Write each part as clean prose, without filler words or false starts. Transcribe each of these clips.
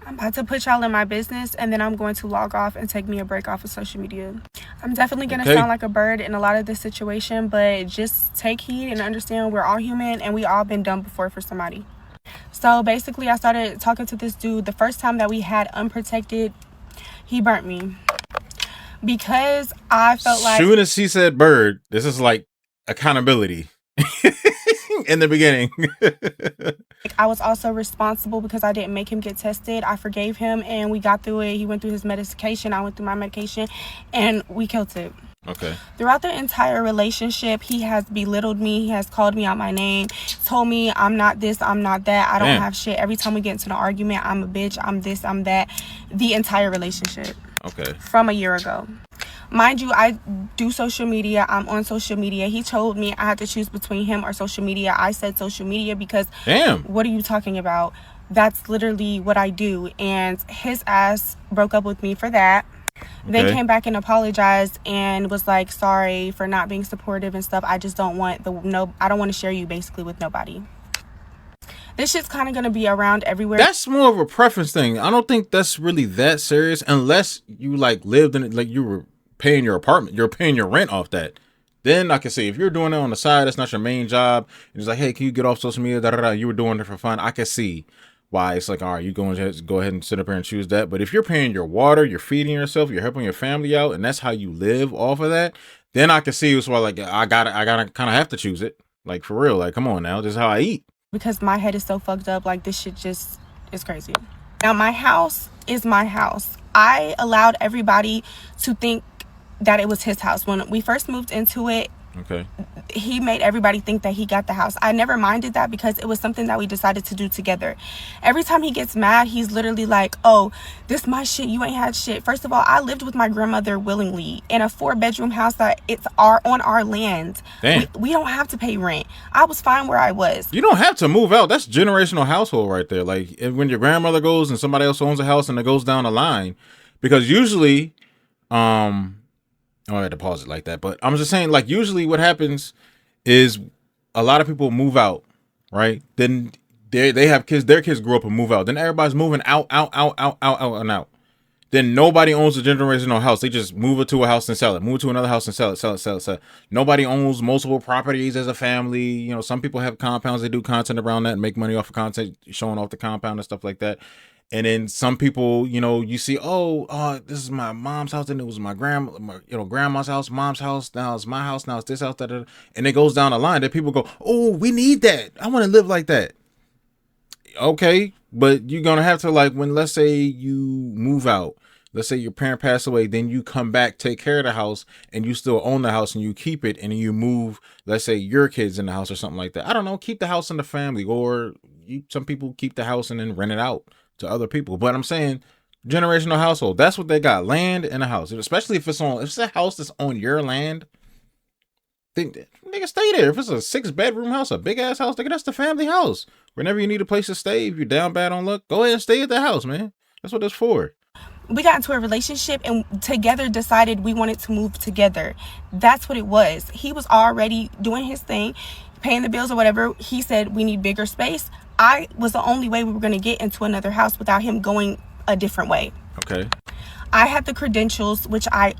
I'm about to put y'all in my business, and then I'm going to log off and take me a break off of social media. I'm definitely going to sound like a bird in a lot of this situation, but just take heed and understand we're all human and we all been done before for somebody. So basically, I started talking to this dude. The first time that we had unprotected, he burnt me. Because I felt like... As soon as she said bird, this is like accountability. In the beginning. I was also responsible because I didn't make him get tested. I forgave him and we got through it. He went through his medication. I went through my medication and we killed it. Okay. Throughout the entire relationship, he has belittled me. He has called me out my name, told me I'm not this, I'm not that, I don't have shit. Every time we get into an argument, I'm a bitch, I'm this, I'm that. The entire relationship. Okay. From a year ago. Mind you, I do social media. I'm on social media. He told me I had to choose between him or social media. I said social media because... Damn. What are you talking about? That's literally what I do. And his ass broke up with me for that. Okay. Then came back and apologized and was like, sorry for not being supportive and stuff. I just don't want I don't want to share you basically with nobody. This shit's kind of going to be around everywhere. That's more of a preference thing. I don't think that's really that serious unless you like lived in it, like you were paying your apartment, you're paying your rent off that. Then I can say if you're doing it on the side, that's not your main job. And it's like, hey, can you get off social media? Da, da, da. You were doing it for fun. I can see why it's like, all right, you go ahead and sit up here and choose that. But if you're paying your water, you're feeding yourself, you're helping your family out, and that's how you live off of that, then I can see it's why like I gotta kind of have to choose it. Like for real, like come on now, this is how I eat. Because my head is so fucked up, like this shit just is crazy. Now my house is my house. I allowed everybody to think that it was his house. When we first moved into it, okay, he made everybody think that he got the house. I never minded that because it was something that we decided to do together. Every time he gets mad, he's literally like, oh, this my shit, you ain't had shit. First of all, I lived with my grandmother willingly in a 4-bedroom house that it's on our land. We don't have to pay rent. I was fine where I was. You don't have to move out. That's generational household right there. Like when your grandmother goes and somebody else owns a house and it goes down the line, because usually I had to pause it like that, but I'm just saying, like, usually what happens is a lot of people move out, right? Then they have kids, their kids grow up and move out. Then everybody's moving out. Then nobody owns a generational house. They just move it to a house and sell it. Move it to another house and sell it. Nobody owns multiple properties as a family. You know, some people have compounds. They do content around that and make money off of content, showing off the compound and stuff like that. And then some people, you know, you see, this is my mom's house, and it was my grandma's house, mom's house, now it's my house, now it's this house, and it goes down the line that people go, oh, we need that. I want to live like that. Okay, but you're gonna have to, like, when let's say you move out, let's say your parent passed away, then you come back, take care of the house, and you still own the house and you keep it, and you move, let's say your kids in the house or something like that. I don't know, keep the house in the family, or some people keep the house and then rent it out to other people. But I'm saying generational household, that's what they got, land and a house. Especially if it's a house that's on your land, think nigga, stay there. If it's a 6-bedroom house, a big ass house, nigga, that's the family house. Whenever you need a place to stay, if you're down bad on luck, go ahead and stay at the house, man. That's what it's for. We got into a relationship and together decided we wanted to move together. That's what it was. He was already doing his thing, paying the bills or whatever. He said we need bigger space. I was the only way we were going to get into another house without him going a different way. Okay. I had the credentials, which I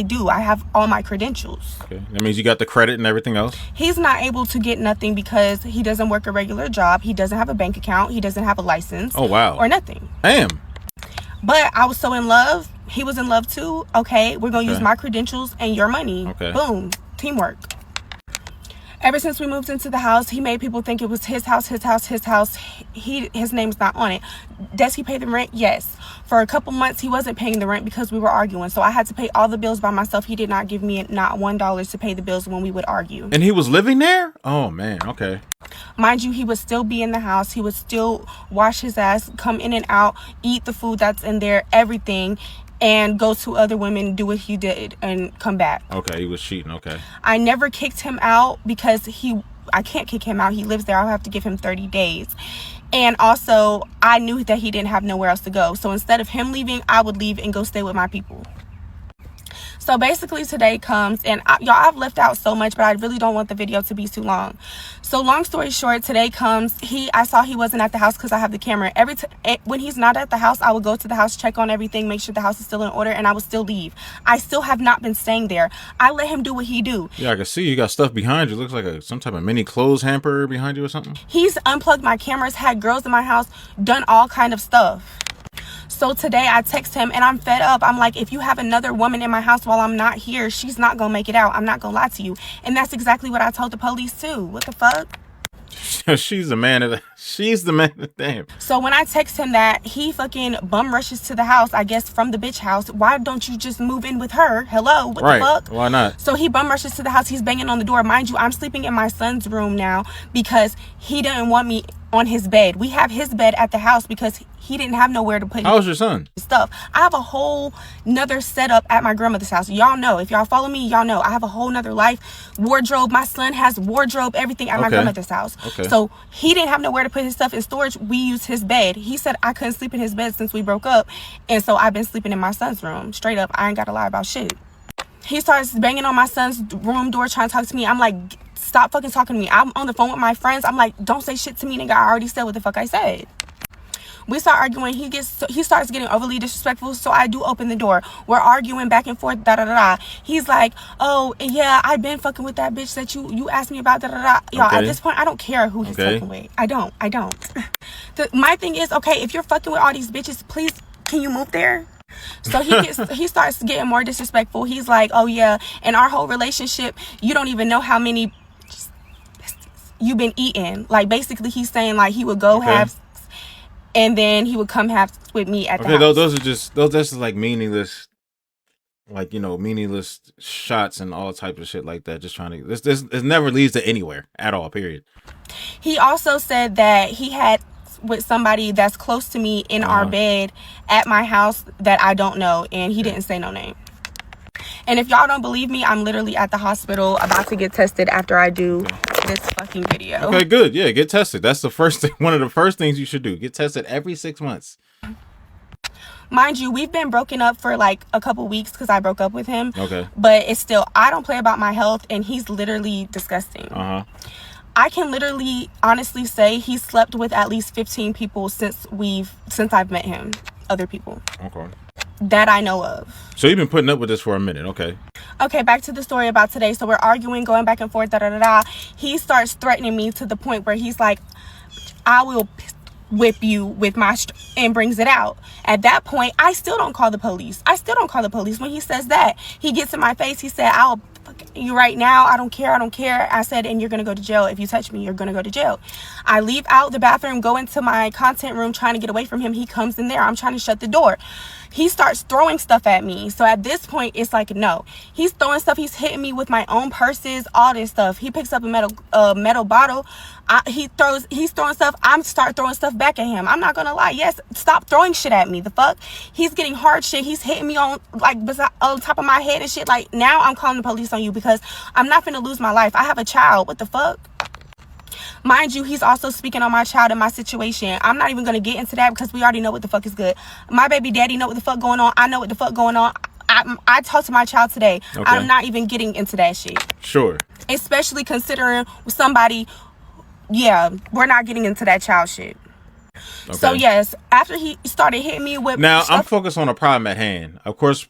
do. I have all my credentials. Okay. That means you got the credit and everything else? He's not able to get nothing because he doesn't work a regular job. He doesn't have a bank account. He doesn't have a license. Oh, wow. Or nothing. Damn. But I was so in love. He was in love too. Okay, we're going to use my credentials and your money. Okay. Boom. Teamwork. Ever since we moved into the house, he made people think it was his house. His name's not on it. Does he pay the rent? Yes. For a couple months, he wasn't paying the rent because we were arguing. So I had to pay all the bills by myself. He did not give me not $1 to pay the bills when we would argue. And he was living there? Oh, man. Okay. Mind you, he would still be in the house. He would still wash his ass, come in and out, eat the food that's in there, everything, and go to other women, do what he did, and come back. Okay, he was cheating. Okay. I never kicked him out because I can't kick him out. He lives there. I'll have to give him 30 days. And also, I knew that he didn't have nowhere else to go. So instead of him leaving, I would leave and go stay with my people. So basically today comes, and y'all, I've left out so much, but I really don't want the video to be too long. So long story short, today comes, I saw he wasn't at the house because I have the camera. When he's not at the house, I would go to the house, check on everything, make sure the house is still in order, and I would still leave. I still have not been staying there. I let him do what he do. Yeah, I can see you got stuff behind you. Looks like some type of mini clothes hamper behind you or something. He's unplugged my cameras, had girls in my house, done all kind of stuff. So today I text him and I'm fed up. I'm like, if you have another woman in my house while I'm not here, she's not gonna make it out. I'm not gonna lie to you. And that's exactly what I told the police too. What the fuck? She's the man of the damn. So when I text him that, he fucking bum rushes to the house, I guess from the bitch house. Why don't you just move in with her? Hello, what the fuck? Why not? So he bum rushes to the house. He's banging on the door. Mind you, I'm sleeping in my son's room now because he didn't want me on his bed. We have his bed at the house because he didn't have nowhere to put How's your son? Stuff. I have a whole nother setup at my grandmother's house. Y'all know. If y'all follow me, y'all know. I have a whole nother life. Wardrobe. My son has wardrobe, everything at my grandmother's house. Okay. So he didn't have nowhere to put his stuff in storage. We used his bed. He said I couldn't sleep in his bed since we broke up. And so I've been sleeping in my son's room. Straight up. I ain't got to lie about shit. He starts banging on my son's room door trying to talk to me. I'm like, stop fucking talking to me. I'm on the phone with my friends. I'm like, don't say shit to me, nigga. I already said what the fuck I said. We start arguing. He starts getting overly disrespectful. So I do open the door. We're arguing back and forth. Da da da. He's like, oh yeah, I've been fucking with that bitch that you asked me about. Da da da. Y'all, at this point, I don't care who he's fucking with. I don't. My thing is, okay, if you're fucking with all these bitches, please, can you move there? So he starts getting more disrespectful. He's like, oh yeah, in our whole relationship, you don't even know how many you've been eating. Like basically, he's saying like he would go have. And then he would come have with me at the house. Those are just like meaningless, like, you know, meaningless shots and all types of shit like that. Just trying to, this never leads to anywhere at all, period. He also said that he had with somebody that's close to me in our bed at my house that I don't know. And he didn't say no name. And if y'all don't believe me, I'm literally at the hospital about to get tested after I do this fucking video. Okay, good. Yeah, get tested. That's the first thing. One of the first things you should do. Get tested every 6 months. Mind you, we've been broken up for like a couple weeks because I broke up with him. Okay. But it's still, I don't play about my health, and he's literally disgusting. I can literally honestly say he slept with at least 15 people since I've met him. Other people. Okay. That I know of. So you've been putting up with this for a minute. Okay. Okay, back to the story about today. So we're arguing, going back and forth, da da da da. He starts threatening me to the point where he's like, I will whip you with my and brings it out. At that point, I still don't call the police. When he says that, he gets in my face. He said, I'll fuck you right now. I don't care. I said, and you're going to go to jail. If you touch me, you're going to go to jail. I leave out the bathroom, go into my content room trying to get away from him. He comes in there. I'm trying to shut the door. He starts throwing stuff at me. So at this point, it's like, no. He's throwing stuff. He's hitting me with my own purses, all this stuff. He picks up a metal bottle. He's throwing stuff. I'm start throwing stuff back at him. I'm not going to lie. Yes, stop throwing shit at me. The fuck? He's getting hard shit. He's hitting me on top of my head and shit. Like, now I'm calling the police on you because I'm not finna lose my life. I have a child. What the fuck? Mind you, he's also speaking on my child and my situation. I'm not even going to get into that because we already know what the fuck is good. My baby daddy know what the fuck going on. I know what the fuck going on. I talked to my child today. Okay. I'm not even getting into that shit. Sure. Especially considering somebody, yeah, we're not getting into that child shit. Okay. So, yes, after he started hitting me with... Now, I'm focused on the problem at hand. Of course,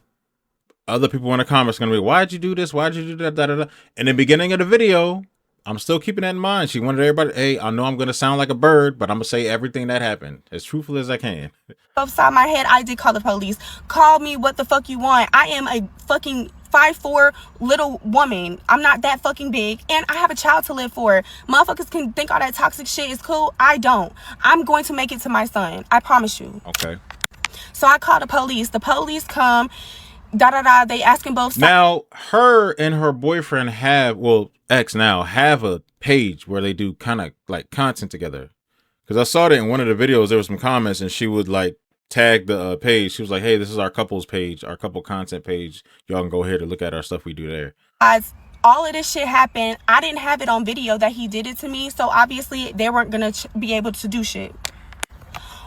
other people in the comments are going to be, why'd you do this? Why'd you do that? Da, da, da. In the beginning of the video... I'm still keeping that in mind. She wanted everybody, hey, I know I'm going to sound like a bird, but I'm going to say everything that happened as truthful as I can. Upside my head, I did call the police. Call me what the fuck you want. I am a fucking 5'4" little woman. I'm not that fucking big, and I have a child to live for. Motherfuckers can think all that toxic shit is cool. I don't. I'm going to make it to my son. I promise you. Okay. So I call the police. The police come. Da da da. They asking both sides. Now, her and her boyfriend ex have a page where they do kind of like content together. Because I saw that in one of the videos, there were some comments, and she would like tag the page. She was like, "Hey, this is our couples page, our couple content page. Y'all can go ahead and look at our stuff we do there." All of this shit happened. I didn't have it on video that he did it to me, so obviously they weren't gonna be able to do shit.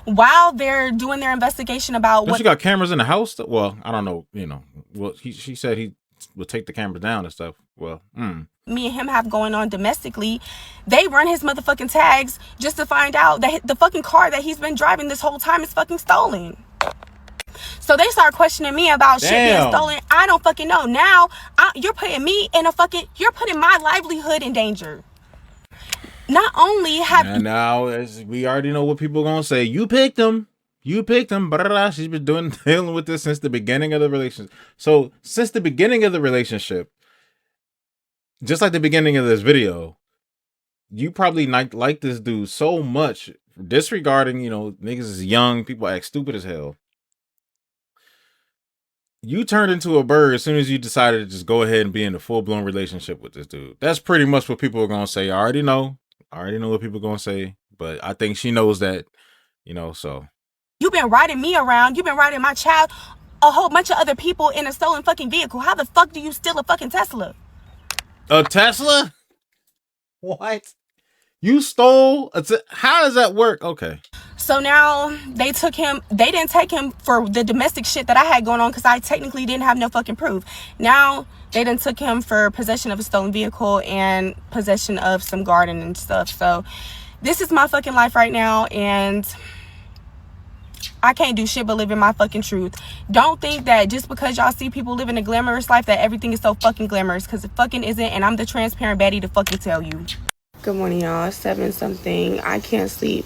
while they're doing their investigation about what. She got cameras in the house. Well, I don't know. You know, well, she said he would take the cameras down and stuff. Well, me and him have going on domestically, they run his motherfucking tags just to find out that the fucking car that he's been driving this whole time is fucking stolen. So they start questioning me about shit being stolen. I don't fucking know. Now you're putting me in you're putting my livelihood in danger. Not only have and now, as we already know what people are gonna say, you picked him. You picked him. Blah, blah, blah. She's been dealing with this since the beginning of the relationship. So since the beginning of the relationship, just like the beginning of this video, you probably like this dude so much, disregarding, you know, niggas is young, people act stupid as hell. You turned into a bird as soon as you decided to just go ahead and be in a full-blown relationship with this dude. That's pretty much what people are gonna say. I already know what people are gonna say, but I think she knows that, you know. So you've been riding me around, you've been riding my child, a whole bunch of other people in a stolen fucking vehicle. How the fuck do you steal a fucking Tesla? A Tesla? What? You stole how does that work? Okay. So now they didn't take him for the domestic shit that I had going on because I technically didn't have no fucking proof. Now they done took him for possession of a stolen vehicle and possession of some garden and stuff. So this is my fucking life right now, and I can't do shit but live in my fucking truth. Don't think that just because y'all see people living a glamorous life that everything is so fucking glamorous, because it fucking isn't, and I'm the transparent Betty to fucking tell you. Good morning, y'all. 7-something. I can't sleep.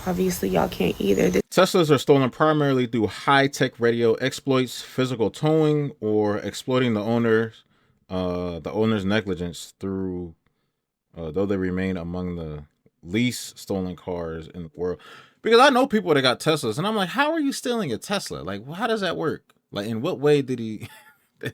Obviously, y'all can't either. Teslas are stolen primarily through high-tech radio exploits, physical towing, or exploiting the owner's negligence through, though they remain among the least stolen cars in the world. Because I know people that got Teslas, and I'm like, how are you stealing a Tesla? Like, how does that work? Like, in what way did he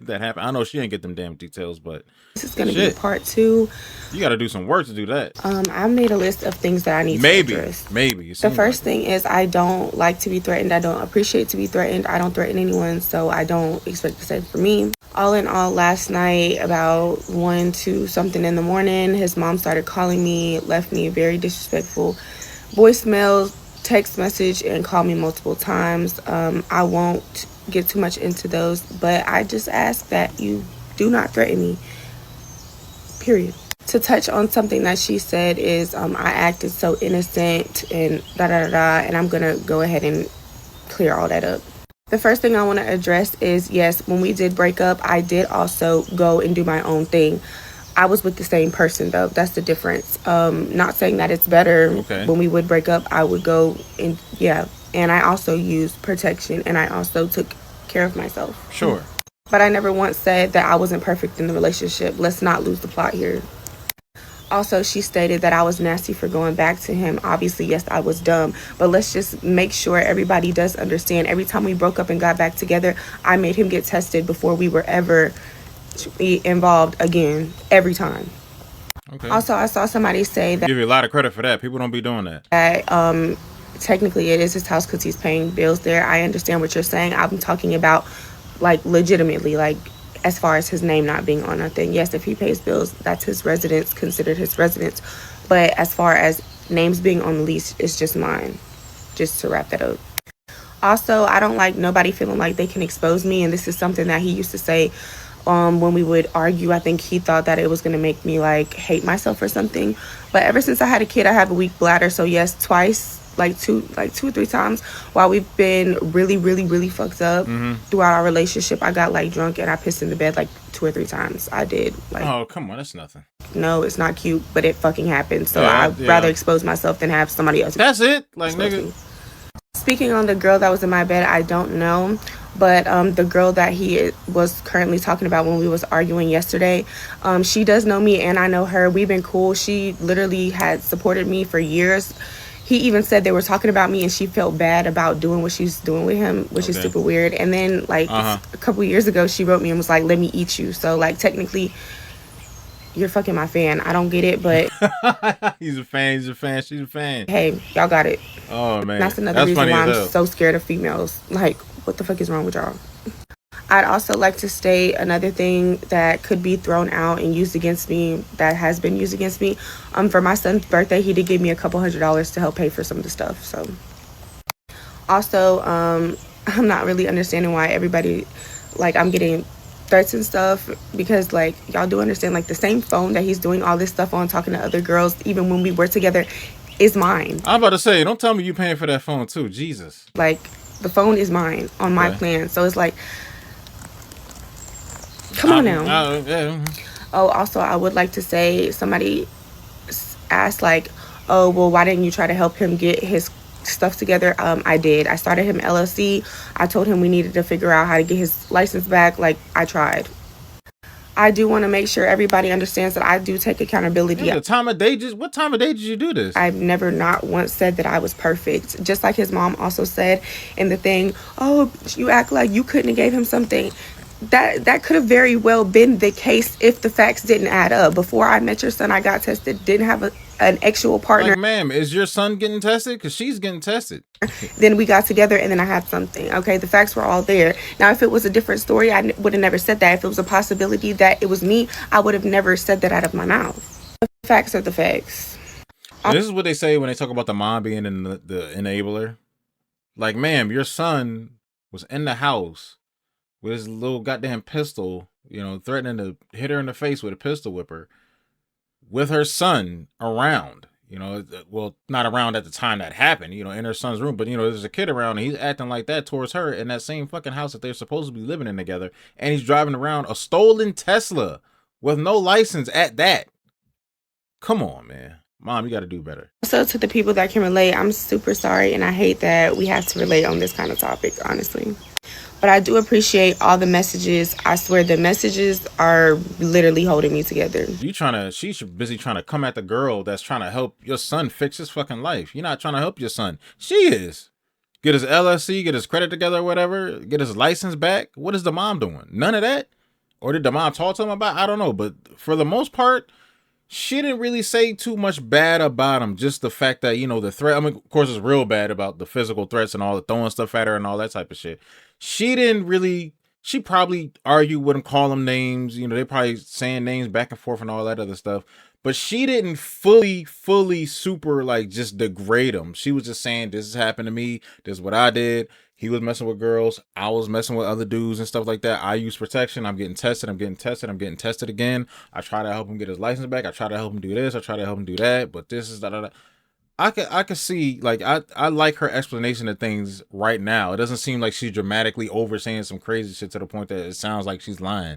that happen? I know she didn't get them damn details, but this is gonna be part 2. You got to do some work to do that. I made a list of things that I need to address. Maybe. The first thing is I don't like to be threatened. I don't appreciate to be threatened. I don't threaten anyone, so I don't expect the same for me. All in all, last night about 1, 2 something in the morning, his mom started calling me, left me a very disrespectful voicemail, text message, and called me multiple times. I won't get too much into those, but I just ask that you do not threaten me, period. To touch on something that she said is I acted so innocent and and I'm gonna go ahead and clear all that up. The first thing I want to address is, yes, when we did break up, I did also go and do my own thing. I was with the same person, though. That's the difference. Not saying that it's better. Okay. When we would break up, I would go and, yeah. And I also used protection, and I also took care of myself. Sure. But I never once said that I wasn't perfect in the relationship. Let's not lose the plot here. Also, she stated that I was nasty for going back to him. Obviously, yes, I was dumb. But let's just make sure everybody does understand. Every time we broke up and got back together, I made him get tested before we were ever to be involved again. Every time. Okay. Also, I saw somebody say that... Give you a lot of credit for that. People don't be doing that. Technically, it is his house because he's paying bills there. I understand what you're saying. I'm talking about, like, legitimately, like, as far as his name not being on nothing. Yes, if he pays bills, that's his residence, considered his residence. But as far as names being on the lease, it's just mine. Just to wrap that up. Also, I don't like nobody feeling like they can expose me. And this is something that he used to say when we would argue. I think he thought that it was going to make me, like, hate myself or something. But ever since I had a kid, I have a weak bladder. So, yes, twice. Like two or three times while we've been really fucked up throughout our relationship, I got like drunk and I pissed in the bed like 2 or 3 times. I did. Like, oh, come on, that's nothing. No, it's not cute, but it fucking happened. So I'd rather expose myself than have somebody else. That's it. Like, nigga. Speaking on the girl that was in my bed, I don't know. But the girl that he was currently talking about when we was arguing yesterday, she does know me and I know her. We've been cool. She literally had supported me for years. He even said they were talking about me and she felt bad about doing what she's doing with him, which is super weird. And then, like, a couple years ago, she wrote me and was like, let me eat you. So, like, technically, you're fucking my fan. I don't get it, but... He's a fan. She's a fan. Hey, y'all got it. Oh, man. That's another reason why I'm so scared of females. Like, what the fuck is wrong with y'all? I'd also like to state another thing that could be thrown out and used against me, that has been used against me. For my son's birthday, he did give me a couple $100s to help pay for some of the stuff. So Also, I'm not really understanding why everybody, like, I'm getting threats and stuff, because like y'all do understand, like the same phone that he's doing all this stuff on, talking to other girls even when we were together, is mine. I'm about to say, don't tell me you paying for that phone too. Jesus. Like, the phone is mine on my plan, so it's like, come on now. Yeah. Oh, also, I would like to say, somebody asked like, oh well, why didn't you try to help him get his stuff together? I did. I started him LLC. I told him we needed to figure out how to get his license back. Like, I tried. I do want to make sure everybody understands that I do take accountability. What time of day did you do this? I've never not once said that I was perfect. Just like his mom also said in the thing, oh, you act like you couldn't have gave him something. That could have very well been the case if the facts didn't add up. Before I met your son, I got tested, didn't have an actual partner. Like, ma'am, is your son getting tested? Because she's getting tested. Then we got together and then I had something. Okay, the facts were all there. Now, if it was a different story, I would have never said that. If it was a possibility that it was me, I would have never said that out of my mouth. The facts are the facts. This is what they say when they talk about the mom being the enabler. Like, ma'am, your son was in the house with his little goddamn pistol, you know, threatening to hit her in the face with a pistol whipper, with her son around, you know, well, not around at the time that happened, you know, in her son's room, but, you know, there's a kid around and he's acting like that towards her in that same fucking house that they're supposed to be living in together. And he's driving around a stolen Tesla with no license at that. Come on, man. Mom, you got to do better. So to the people that can relate, I'm super sorry. And I hate that we have to relate on this kind of topic, honestly. But I do appreciate all the messages. I swear the messages are literally holding me together. She's busy trying to come at the girl that's trying to help your son fix his fucking life. You're not trying to help your son. She is. Get his LLC, get his credit together or whatever, get his license back. What is the mom doing? None of that? Or did the mom talk to him about it? I don't know. But for the most part, she didn't really say too much bad about him. Just the fact that, you know, the threat. I mean, of course, it's real bad about the physical threats and all the throwing stuff at her and all that type of shit. She probably argued with him, call them names. You know, they probably saying names back and forth and all that other stuff. But she didn't fully super like just degrade him. She was just saying, this has happened to me. This is what I did. He was messing with girls. I was messing with other dudes and stuff like that. I use protection. I'm getting tested. I'm getting tested again. I try to help him get his license back. I try to help him do this. I try to help him do that. But this is da. I could see, like, I like her explanation of things right now. It doesn't seem like she's dramatically over saying some crazy shit to the point that it sounds like she's lying.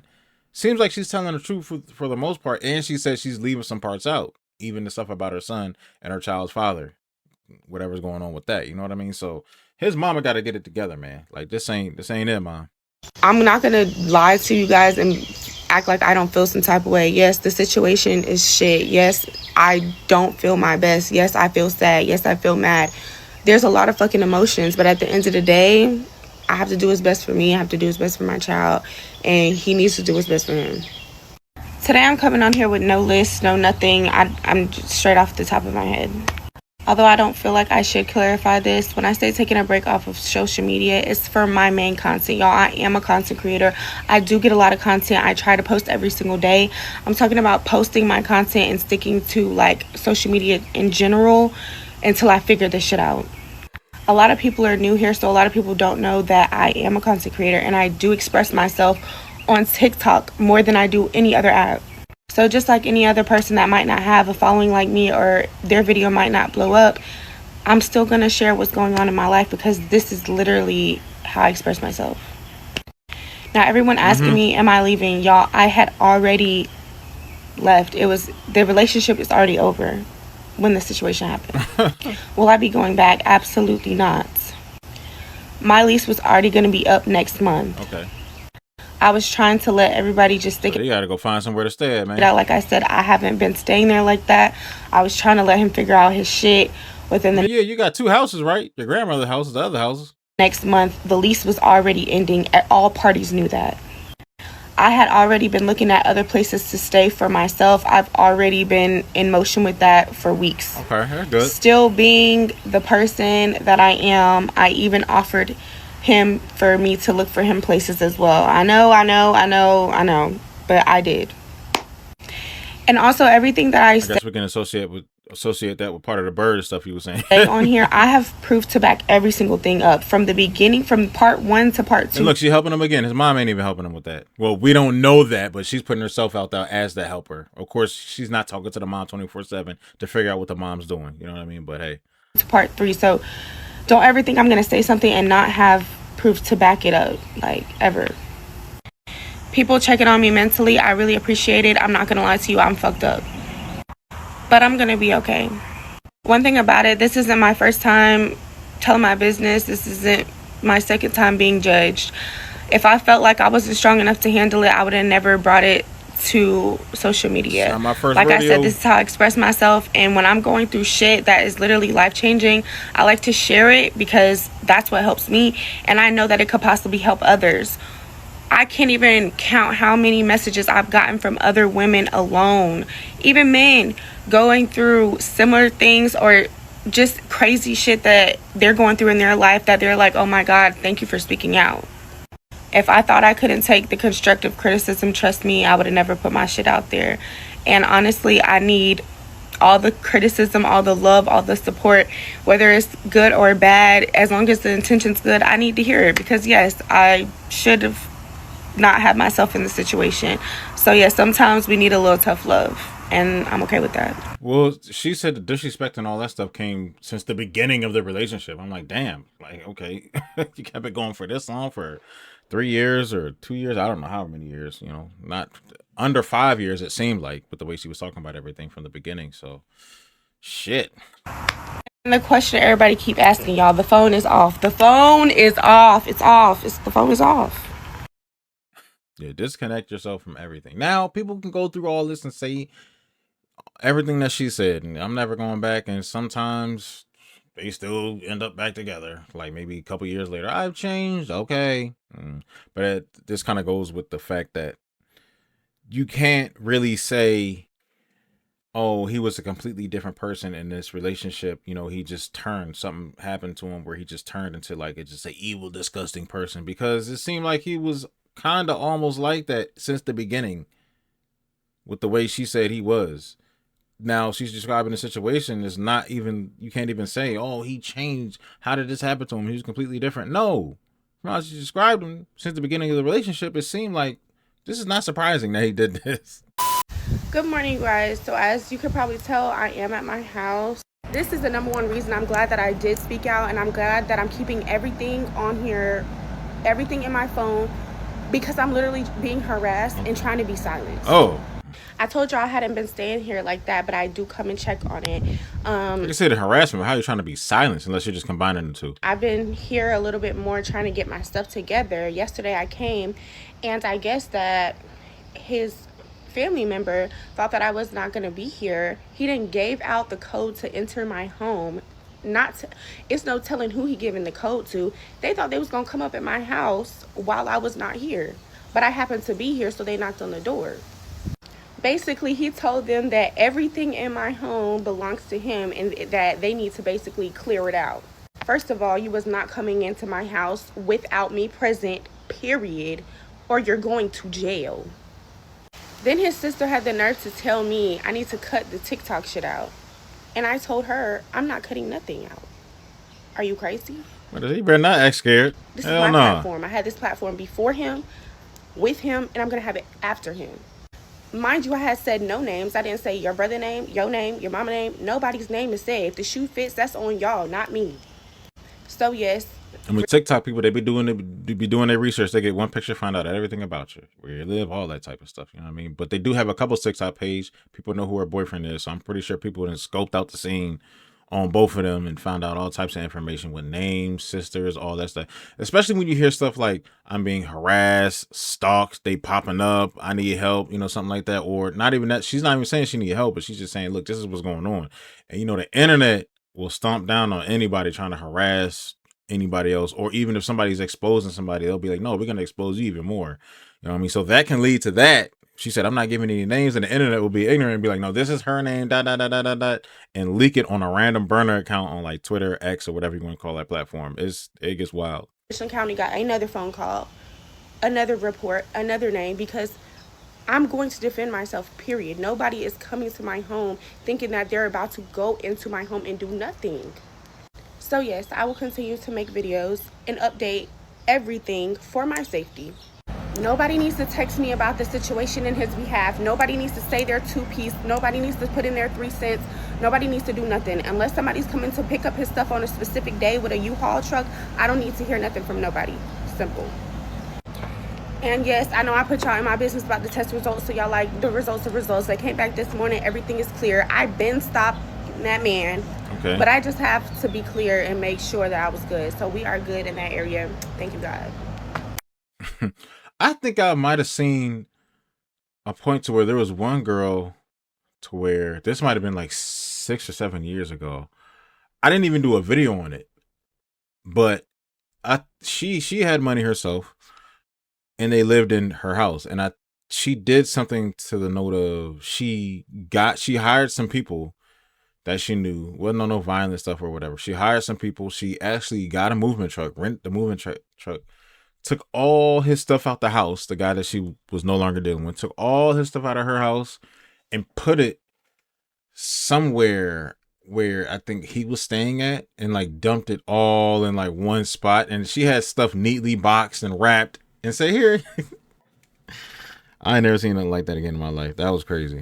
Seems like she's telling the truth for the most part. And she says she's leaving some parts out, even the stuff about her son and her child's father, whatever's going on with that. You know what I mean? So his mama got to get it together, man. Like, this ain't it, mom. I'm not going to lie to you guys and act like I don't feel some type of way. Yes, the situation is shit. Yes, I don't feel my best. Yes, I feel sad. Yes, I feel mad. There's a lot of fucking emotions, but at the end of the day, I have to do what's best for me. I have to do what's best for my child, and he needs to do what's best for him. Today I'm coming on here with no list, no nothing. I'm just straight off the top of my head. Although I don't feel like I should clarify this, when I say taking a break off of social media, it's for my main content. Y'all, I am a content creator. I do get a lot of content. I try to post every single day. I'm talking about posting my content and sticking to, like, social media in general until I figure this shit out. A lot of people are new here, so a lot of people don't know that I am a content creator, and I do express myself on TikTok more than I do any other app. So just like any other person that might not have a following like me, or their video might not blow up, I'm still going to share what's going on in my life, because this is literally how I express myself. Now, everyone asking me, am I leaving? Y'all, I had already left. The relationship is already over when the situation happened. Will I be going back? Absolutely not. My lease was already going to be up next month. Okay. I was trying to let everybody just think. You gotta go find somewhere to stay at, man. Like I said, I haven't been staying there like that. I was trying to let him figure out his shit within the. Yeah, you got 2 houses, right? Your grandmother's house, the other houses. Next month, the lease was already ending. All parties knew that. I had already been looking at other places to stay for myself. I've already been in motion with that for weeks. Okay, that's good. Still being the person that I am, I even offered him for me to look for him places as well. I know, but I did. And also everything that I guess we can associate with associate that with part of the bird stuff you were saying. On here, I have proof to back every single thing up from the beginning, from part 1 to part 2. And look, she's helping him again. His mom ain't even helping him with that. Well, we don't know that, but she's putting herself out there as the helper. Of course, she's not talking to the mom 24/7 to figure out what the mom's doing. You know what I mean? But hey, to part 3. So don't ever think I'm gonna say something and not have proof to back it up, like, ever. People checking on me mentally, I really appreciate it. I'm not gonna lie to you, I'm fucked up, but I'm gonna be okay. One thing about it, this isn't my first time telling my business. This isn't my second time being judged. If I felt like I wasn't strong enough to handle it, I would have never brought it to social media. Not my first like rodeo. I said, this is how I express myself, and when I'm going through shit that is literally life-changing, I like to share it because that's what helps me, and I know that it could possibly help others. I can't even count how many messages I've gotten from other women alone, even men going through similar things or just crazy shit that they're going through in their life, that they're like, oh my God, thank you for speaking out. If I thought I couldn't take the constructive criticism, trust me, I would have never put my shit out there. And honestly, I need all the criticism, all the love, all the support, whether it's good or bad. As long as the intention's good, I need to hear it, because yes, I should have not had myself in the situation. So yeah, sometimes we need a little tough love, and I'm okay with that. Well, she said the disrespect and all that stuff came since the beginning of the relationship. I'm like, damn, like, okay, you kept it going for this long, for 3 years or 2 years. I don't know how many years, you know, not under 5 years, it seemed like, with the way she was talking about everything from the beginning. So shit. And the question everybody keep asking y'all, the phone is off. The phone is off. It's off. The phone is off. Yeah, disconnect yourself from everything. Now, people can go through all this and say everything that she said, and I'm never going back. And sometimes they still end up back together, like maybe a couple years later. I've changed, okay. But this kind of goes with the fact that you can't really say, oh, he was a completely different person in this relationship. You know, he just turned, something happened to him where he just turned into like a just an evil, disgusting person, because it seemed like he was kind of almost like that since the beginning with the way she said he was. Now she's describing the situation is not even, you can't even say, oh, he changed. How did this happen to him? He was completely different. No. Now she described him since the beginning of the relationship. It seemed like this is not surprising that he did this. Good morning, guys. So as you could probably tell, I am at my house. This is the number one reason I'm glad that I did speak out, and I'm glad that I'm keeping everything on here, everything in my phone, because I'm literally being harassed and trying to be silenced. Oh. I told y'all I hadn't been staying here like that, but I do come and check on it. Like I said, the harassment, how are you trying to be silenced unless you're just combining the two? I've been here a little bit more trying to get my stuff together. Yesterday I came, and I guess that his family member thought that I was not going to be here. He didn't gave out the code to enter my home. It's no telling who he giving the code to. They thought they was going to come up at my house while I was not here, but I happened to be here, so they knocked on the door. Basically, he told them that everything in my home belongs to him and that they need to basically clear it out. First of all, you was not coming into my house without me present, period, or you're going to jail. Then his sister had the nerve to tell me I need to cut the TikTok shit out. And I told her, I'm not cutting nothing out. Are you crazy? Well, he better not act scared. This is my platform. I had this platform before him, with him, and I'm going to have it after him. Mind you, I had said no names. I didn't say your brother name, your mama name. Nobody's name is said. If the shoe fits, that's on y'all, not me. So yes. And with TikTok people, they be doing their research. They get one picture, find out everything about you, where you live, all that type of stuff. You know what I mean? But they do have a couple TikTok page. People know who her boyfriend is, so I'm pretty sure people have scoped out the scene on both of them and found out all types of information with names, sisters, all that stuff. Especially when you hear stuff like, I'm being harassed, stalked, they popping up, I need help, you know, something like that. Or not even that. She's not even saying she need help, but she's just saying, look, this is what's going on. And you know, the internet will stomp down on anybody trying to harass anybody else. Or even if somebody's exposing somebody, they'll be like, no, we're going to expose you even more. You know what I mean? So that can lead to that. She said, I'm not giving any names, and the internet will be ignorant and be like, no, this is her name, and leak it on a random burner account on like Twitter, X, or whatever you want to call that platform. It gets wild. County got another phone call, another report, another name, because I'm going to defend myself, period. Nobody is coming to my home thinking that they're about to go into my home and do nothing. So yes, I will continue to make videos and update everything for my safety. Nobody needs to text me about the situation in his behalf. Nobody needs to say their 2 piece. Nobody needs to put in their 3 cents. Nobody needs to do nothing. Unless somebody's coming to pick up his stuff on a specific day with a U-Haul truck, I don't need to hear nothing from nobody. Simple. And yes, I know I put y'all in my business about the test results, so y'all like the results. They came back this morning. Everything is clear. I've been stopped that man. Okay. But I just have to be clear and make sure that I was good. So we are good in that area. Thank you, God. I think I might have seen a point to where there was one girl to where this might have been like 6 or 7 years ago. I didn't even do a video on it, but she had money herself, and they lived in her house, and she did something to the note of she hired some people that she knew wasn't on no violent stuff or whatever. She hired some people. She actually got a movement truck, rent the movement truck, took all his stuff out the house. The guy that she was no longer dealing with took all his stuff out of her house and put it somewhere where I think he was staying at, and like dumped it all in like one spot. And she had stuff neatly boxed and wrapped and say, here. I ain't never seen nothing like that again in my life. That was crazy.